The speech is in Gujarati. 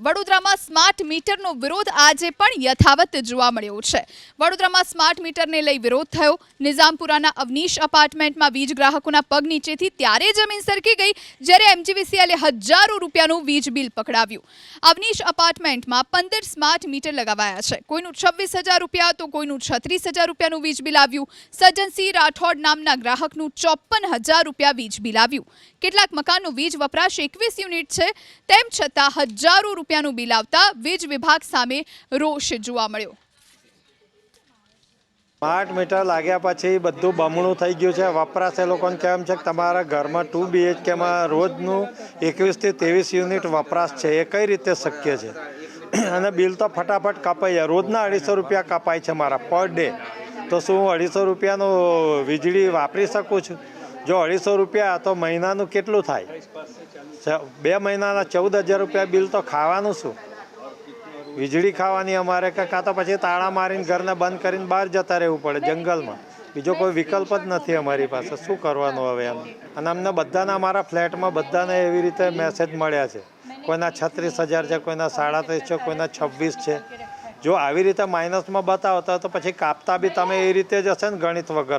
વડોદરામાં સ્માર્ટ મીટરનો વિરોધ આજે પણ યથાવત જોવા મળ્યો છે। વડોદરામાં સ્માર્ટ મીટરને લઈ વિરોધ થયો। નિઝામપુરાના અવનીશ અપાર્ટમેન્ટમાં વીજ ગ્રાહકોના પગ નીચેથી ત્યારે જમીન સરકી ગઈ જ્યારે MGVCLએ હજારો રૂપિયાનું વીજ બિલ પકડાવ્યું। અવનીશ અપાર્ટમેન્ટમાં 15 સ્માર્ટ મીટર લગાવાયા છે। કોઈનું 26,000 રૂપિયા તો કોઈનું 36,000 રૂપિયાનું વીજ બિલ આવ્યું। સજ્જનસિંહ રાઠોડ નામના ગ્રાહકનું 54,000 રૂપિયા વીજ બિલ આવ્યું। કેટલાક મકાનનો વીજ વપરાશ 21 યુનિટ છે, તેમ છતાં હજારો રૂપિયાનું બિલ આવતા વીજ વિભાગ સામે રોષ જોવા મળ્યો। સ્માર્ટ મીટર લાગ્યા પછી બધું બમણું થઈ ગયું છે। વપરાશ એ લોકોને કેમ છે કે તમારા ઘરમાં 2 BHKમાં રોજનું 21 થી 23 યુનિટ વપરાશ છે, એ કઈ રીતે શક્ય છે? અને બિલ તો ફટાફટ કપાઈ જાય। રોજના 250 રૂપિયા કપાય છે મારા પર ડે। તો શું હું 250 રૂપિયાનું વીજળી વાપરી શકું છું? જો 250 રૂપિયા તો મહિનાનું કેટલું થાય? 2 મહિનાના 14,000 રૂપિયા બિલ તો ખાવાનું શું? વીજળી ખાવાની અમારે કે કાં તો પછી તાળા મારીને ઘરને બંધ કરીને બહાર જતા રહેવું પડે જંગલમાં। બીજો કોઈ વિકલ્પ જ નથી અમારી પાસે। શું કરવાનું હવે એમ? અને અમને બધાના અમારા ફ્લેટમાં બધાને એવી રીતે મેસેજ મળ્યા છે। કોઈના 36,000 છે, કોઈના 37,000 છે, કોઈના 26 છે। જો આવી રીતે માઇનસમાં બતાવતા તો પછી કાપતા બી તમે એ રીતે જ હશે ને, ગણિત વગર।